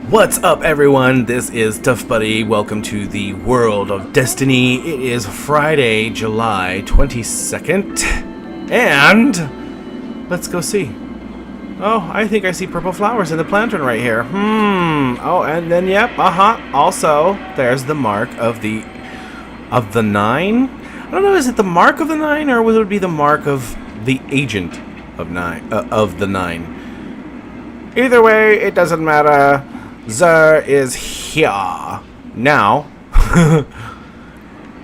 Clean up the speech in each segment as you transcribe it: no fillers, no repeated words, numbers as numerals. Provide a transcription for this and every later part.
What's up, everyone? This is Tuffbuddy. Welcome to the world of Destiny. It is Friday, July 22nd, and let's go see. Oh, I think I see purple flowers in the plantain right here. Oh, and then yep, Also, there's the mark of the nine. I don't know. Is it the mark of the nine, or would it be the mark of the agent of the nine? Either way, it doesn't matter. Xur is here. Now,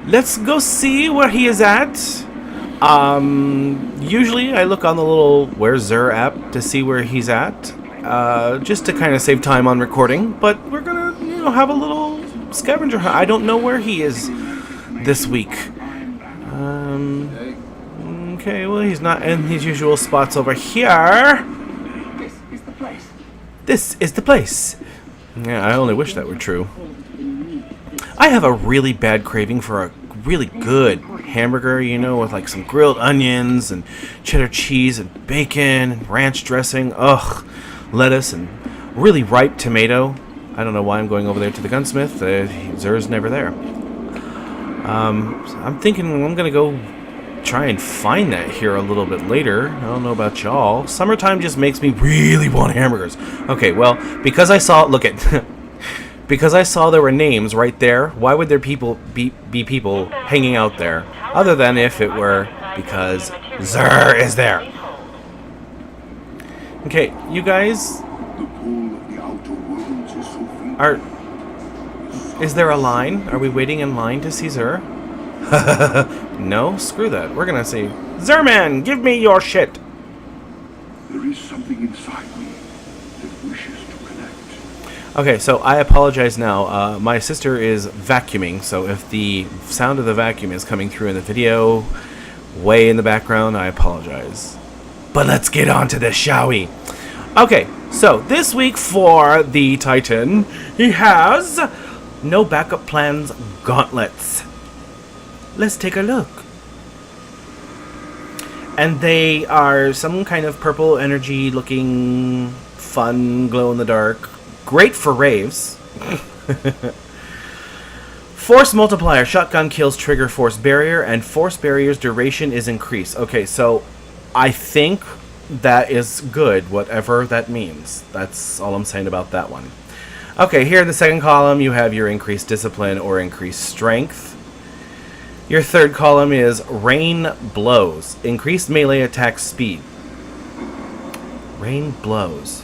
let's go see where he is at. Usually I look on the little Where's Xur app to see where he's at, just to kind of save time on recording, but we're gonna, have a little scavenger hunt. I don't know where he is this week. Okay, well, he's not in his usual spots over here. This is the place. Yeah, I only wish that were true. I have a really bad craving for a really good hamburger, with like some grilled onions and cheddar cheese and bacon and ranch dressing, lettuce and really ripe tomato. I don't know why I'm going over there to the gunsmith. Xur's never there. I'm thinking I'm going to go try and find that here a little bit later. I don't know about y'all. Summertime just makes me really want hamburgers. Okay, well, because I saw, because I saw there were names right there, why would there be people hanging out there? Other than if it were because Xur is there. Okay, you guys is there a line? Are we waiting in line to see Xur? No, screw that. We're gonna say, Xurman, give me your shit. There is something inside me that wishes to connect. Okay, so I apologize now. My sister is vacuuming, so if the sound of the vacuum is coming through in the video, way in the background, I apologize. But let's get on to this, shall we? Okay, so this week for the Titan, he has no backup plans, gauntlets. Let's take a look. And they are some kind of purple energy looking fun glow in the dark. Great for raves. Force multiplier. Shotgun kills trigger force barrier, and force barrier's duration is increased. Okay, so I think that is good, whatever that means. That's all I'm saying about that one. Okay, here in the second column you have your increased discipline or increased strength. Your third column is Rain Blows. Increased melee attack speed. Rain Blows.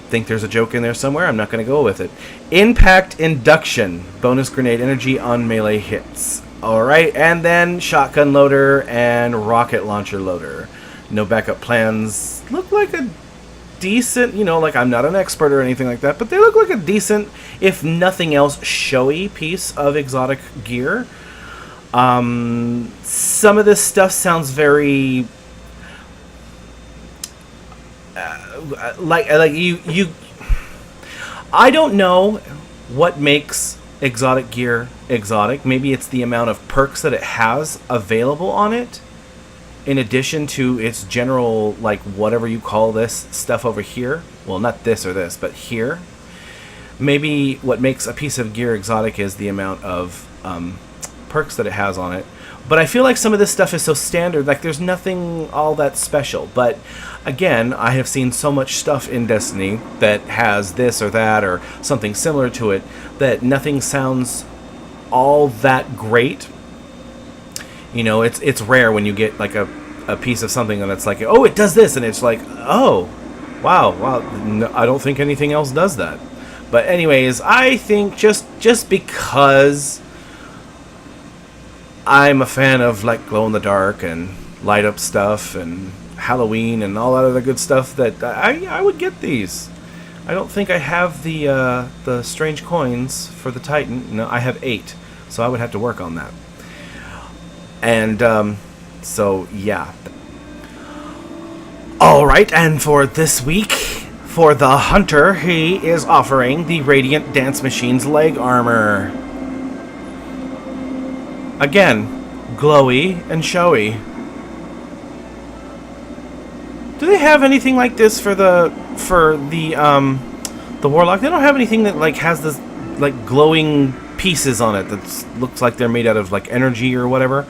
Think there's a joke in there somewhere? I'm not going to go with it. Impact Induction. Bonus grenade energy on melee hits. Alright, and then Shotgun Loader and Rocket Launcher Loader. No backup plans. Look like a decent, like I'm not an expert or anything like that, but they look like a decent, if nothing else, showy piece of exotic gear. Some of this stuff sounds very like you I don't know what makes exotic gear exotic. Maybe it's the amount of perks that it has available on it, in addition to its general, whatever you call this stuff over here. Well, not this or this, but here. Maybe what makes a piece of gear exotic is the amount of perks that it has on it. But I feel like some of this stuff is so standard, there's nothing all that special. But again, I have seen so much stuff in Destiny that has this or that or something similar to it that nothing sounds all that great. It's rare when you get a piece of something and it's oh, it does this, and it's oh, wow, no, I don't think anything else does that. But anyways, I think just because I'm a fan of glow in the dark and light up stuff and Halloween and all that other good stuff, that I would get these. I don't think I have the strange coins for the Titan. No, I have 8, so I would have to work on that. And so yeah. Alright, and for this week, for the Hunter, he is offering the Radiant Dance Machine's leg armor. Again, glowy and showy. Do they have anything like this for the Warlock? They don't have anything that like has this like glowing pieces on it that looks like they're made out of like energy or whatever.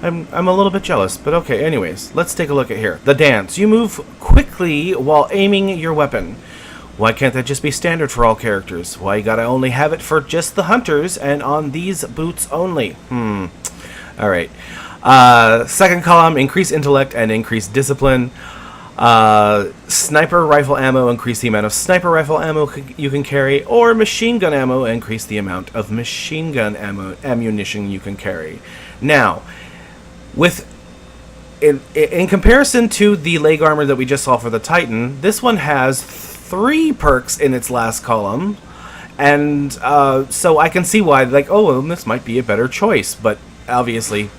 I'm a little bit jealous, but okay. Anyways, let's take a look at here. The dance. You move quickly while aiming your weapon. Why can't that just be standard for all characters? Why you gotta only have it for just the hunters and on these boots only? Alright. Second column, increase intellect and increase discipline. Sniper rifle ammo, increase the amount of sniper rifle ammo you can carry. Or machine gun ammo, increase the amount of machine gun ammunition you can carry. Now, in comparison to the leg armor that we just saw for the Titan, this one has 3 perks in its last column, and so I can see why, like, oh, well, this might be a better choice, but obviously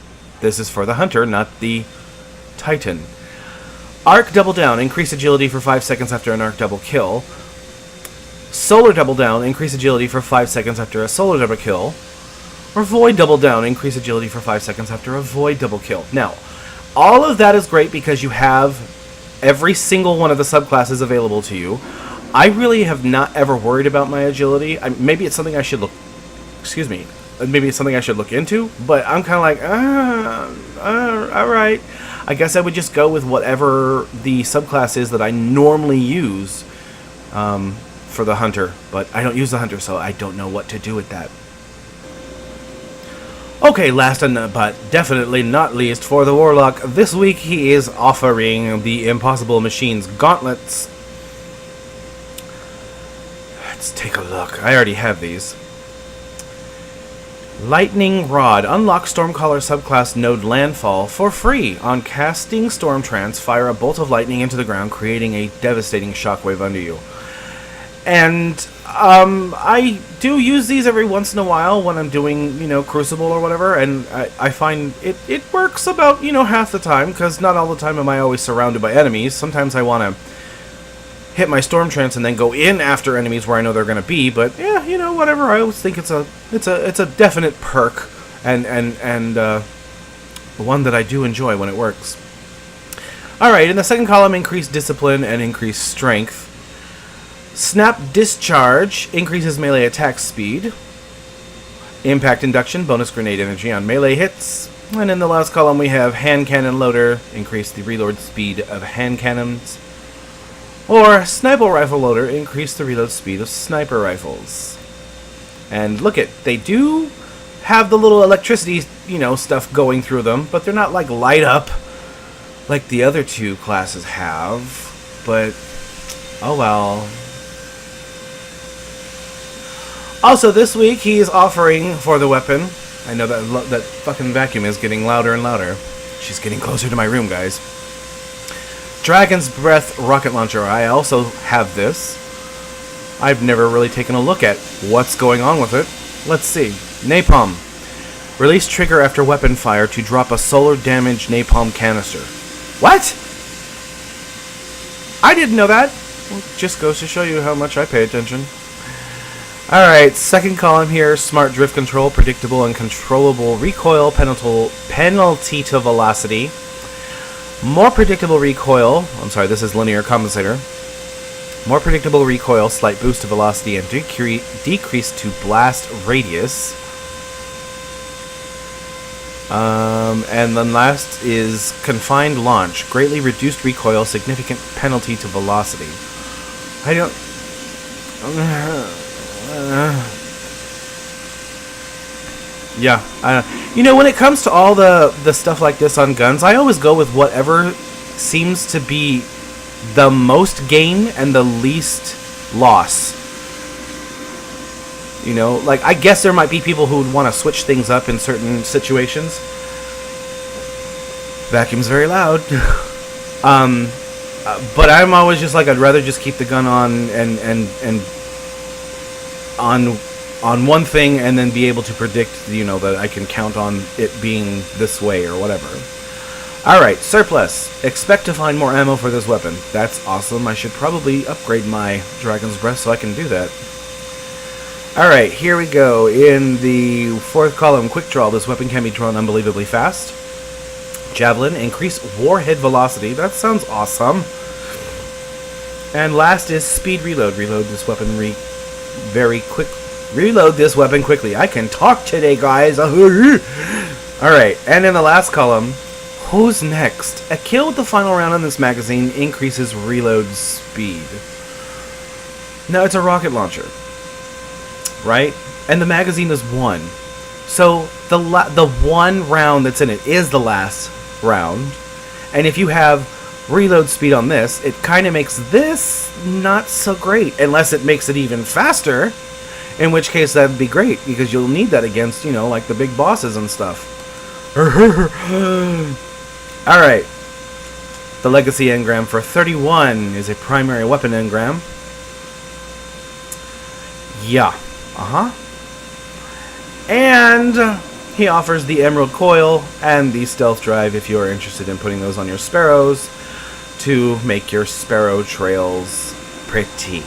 this is for the hunter, not the Titan. Arc double down, increase agility for 5 seconds after an arc double kill. Solar double down, increase agility for 5 seconds after a solar double kill. Or void double down, increase agility for 5 seconds after a void double kill. Now, all of that is great because you have every single one of the subclasses available to you. I really have not ever worried about my agility. Maybe it's something I should look... Excuse me. Maybe it's something I should look into, but I'm kind of like, alright. I guess I would just go with whatever the subclass is that I normally use for the hunter. But I don't use the hunter, so I don't know what to do with that. Okay, last but definitely not least for the Warlock, this week he is offering the Impossible Machines gauntlets. Let's take a look. I already have these. Lightning Rod. Unlock Stormcaller subclass node landfall for free. On casting Storm Trance, fire a bolt of lightning into the ground, creating a devastating shockwave under you. And I do use these every once in a while when I'm doing, Crucible or whatever, and I find it works about, half the time, because not all the time am I always surrounded by enemies. Sometimes I want to hit my Storm Trance and then go in after enemies where I know they're going to be, but yeah, whatever. I always think it's a definite perk, and one that I do enjoy when it works. Alright, in the second column, increase discipline and increase strength. Snap Discharge increases melee attack speed. Impact Induction, bonus grenade energy on melee hits. And in the last column we have Hand Cannon Loader, increase the reload speed of hand cannons. Or Sniper Rifle Loader, increase the reload speed of sniper rifles. And look they do have the little electricity, stuff going through them, but they're not like light up like the other two classes have. But, oh well. Also, this week, he is offering for the weapon... I know that fucking vacuum is getting louder and louder. She's getting closer to my room, guys. Dragon's Breath Rocket Launcher. I also have this. I've never really taken a look at what's going on with it. Let's see. Napalm. Release trigger after weapon fire to drop a solar damage napalm canister. What? I didn't know that. Well, just goes to show you how much I pay attention. Alright, second column here, smart drift control, predictable and controllable recoil, penalty to velocity. More predictable recoil, this is linear compensator. More predictable recoil, slight boost to velocity, and decrease to blast radius. And then last is confined launch, greatly reduced recoil, significant penalty to velocity. I don't... yeah, when it comes to all the stuff like this on guns, I always go with whatever seems to be the most gain and the least loss. I guess there might be people who would want to switch things up in certain situations. Vacuum's very loud. But I'm always just like, I'd rather just keep the gun on and on one thing and then be able to predict, that I can count on it being this way or whatever. Alright, surplus. Expect to find more ammo for this weapon. That's awesome. I should probably upgrade my Dragon's Breath so I can do that. Alright, here we go. In the fourth column, quick draw. This weapon can be drawn unbelievably fast. Javelin, increase warhead velocity. That sounds awesome. And last is speed reload. Reload this weapon very quick. Reload this weapon quickly. I can talk today, guys. Alright, and in the last column, who's next? A kill with the final round on this magazine increases reload speed. Now, it's a rocket launcher, right? And the magazine is 1. So, the one round that's in it is the last round. And if you have reload speed on this, it kind of makes this not so great. Unless it makes it even faster, in which case that'd be great, because you'll need that against, you know, like the big bosses and stuff. Alright. The Legacy engram for 31 is a primary weapon engram. Yeah. And he offers the Emerald Coil and the Stealth Drive if you are interested in putting those on your sparrows to make your sparrow trails pretty.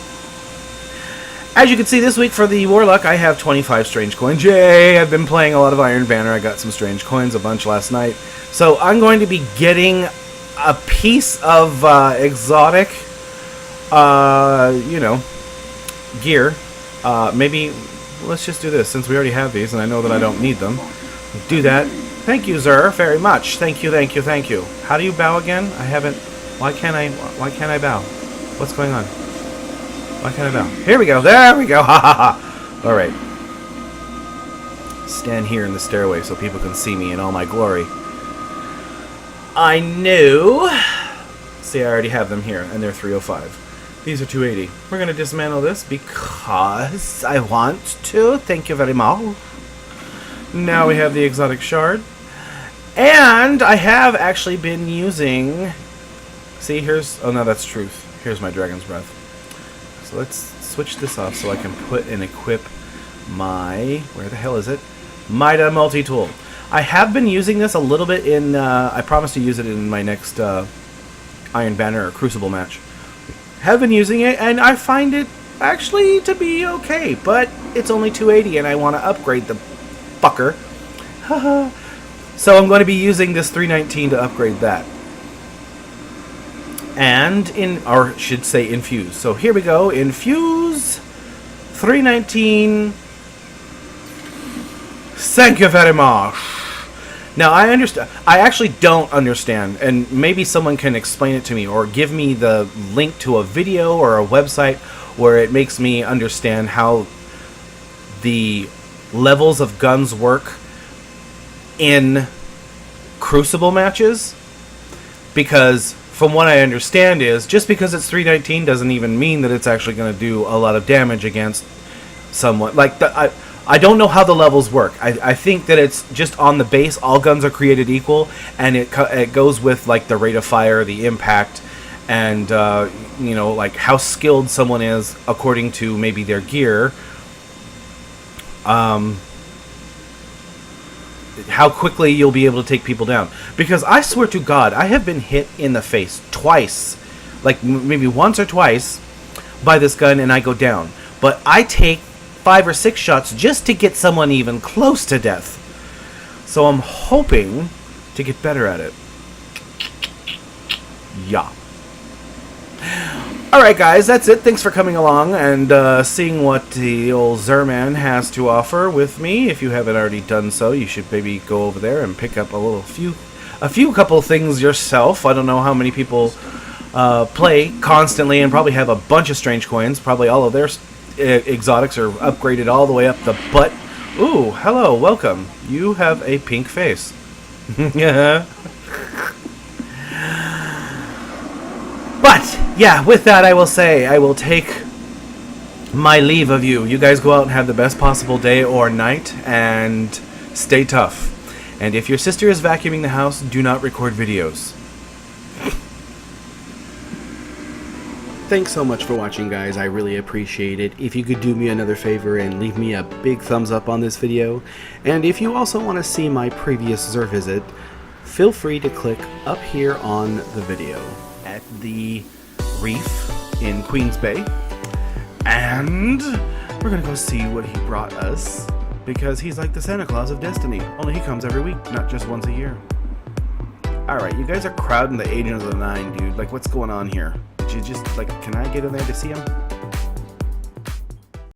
As you can see, this week for the Warlock, I have 25 strange coins. Yay! I've been playing a lot of Iron Banner. I got some strange coins, a bunch last night. So I'm going to be getting a piece of exotic, you know, gear. Maybe let's just do this, since we already have these, and I know that I don't need them. Do that. Thank you, Xur, very much. Thank you, thank you, thank you. How do you bow again? I haven't. Why can't I bow? What's going on? Why can't I bow? Here we go. There we go. Ha ha ha. All right. Stand here in the stairway so people can see me in all my glory. I knew. See, I already have them here, and they're 305. These are 280. We're going to dismantle this because I want to. Thank you very much. Now we have the exotic shard. And I have actually been using... See, here's... Oh, no, that's truth. Here's my dragon's breath. So let's switch this off so I can put and equip my... Where the hell is it? Mida Multi-Tool. I have been using this a little bit in... I promise to use it in my next Iron Banner or Crucible match. Have been using it, and I find it actually to be okay. But it's only 280, and I want to upgrade the fucker. So I'm going to be using this 319 to upgrade that. And or should say infuse. So here we go. Infuse 319. Thank you very much. Now I understand. I actually don't understand, and maybe someone can explain it to me or give me the link to a video or a website where it makes me understand how the levels of guns work in Crucible matches, because from what I understand is just because it's 319 doesn't even mean that it's actually going to do a lot of damage against someone. Like I don't know how the levels work. I think that it's just on the base, all guns are created equal, and it goes with like the rate of fire, the impact, and you know, like how skilled someone is according to maybe their gear. How quickly you'll be able to take people down. Because I swear to God, I have been hit in the face twice, like maybe once or twice, by this gun, and I go down. But I take 5 or 6 shots just to get someone even close to death. So I'm hoping to get better at it. Yeah. Alright guys, that's it. Thanks for coming along and seeing what the old Xurman has to offer with me. If you haven't already done so, you should maybe go over there and pick up a few couple things yourself. I don't know how many people play constantly and probably have a bunch of strange coins. Probably all of their exotics are upgraded all the way up the butt. Ooh, hello, welcome. You have a pink face. Yeah. But, yeah, with that I will say, I will take my leave of you. You guys go out and have the best possible day or night, and stay tough. And if your sister is vacuuming the house, do not record videos. Thanks so much for watching, guys. I really appreciate it. If you could do me another favor and leave me a big thumbs up on this video. And if you also want to see my previous Xur Visit, feel free to click up here on the video. At the reef in Queens Bay, and we're gonna go see what he brought us, because he's like the Santa Claus of Destiny, only he comes every week, not just once a year. Alright, you guys are crowding the Agent of the Nine, dude. Like, what's going on here? could you just, like, can I get in there to see him?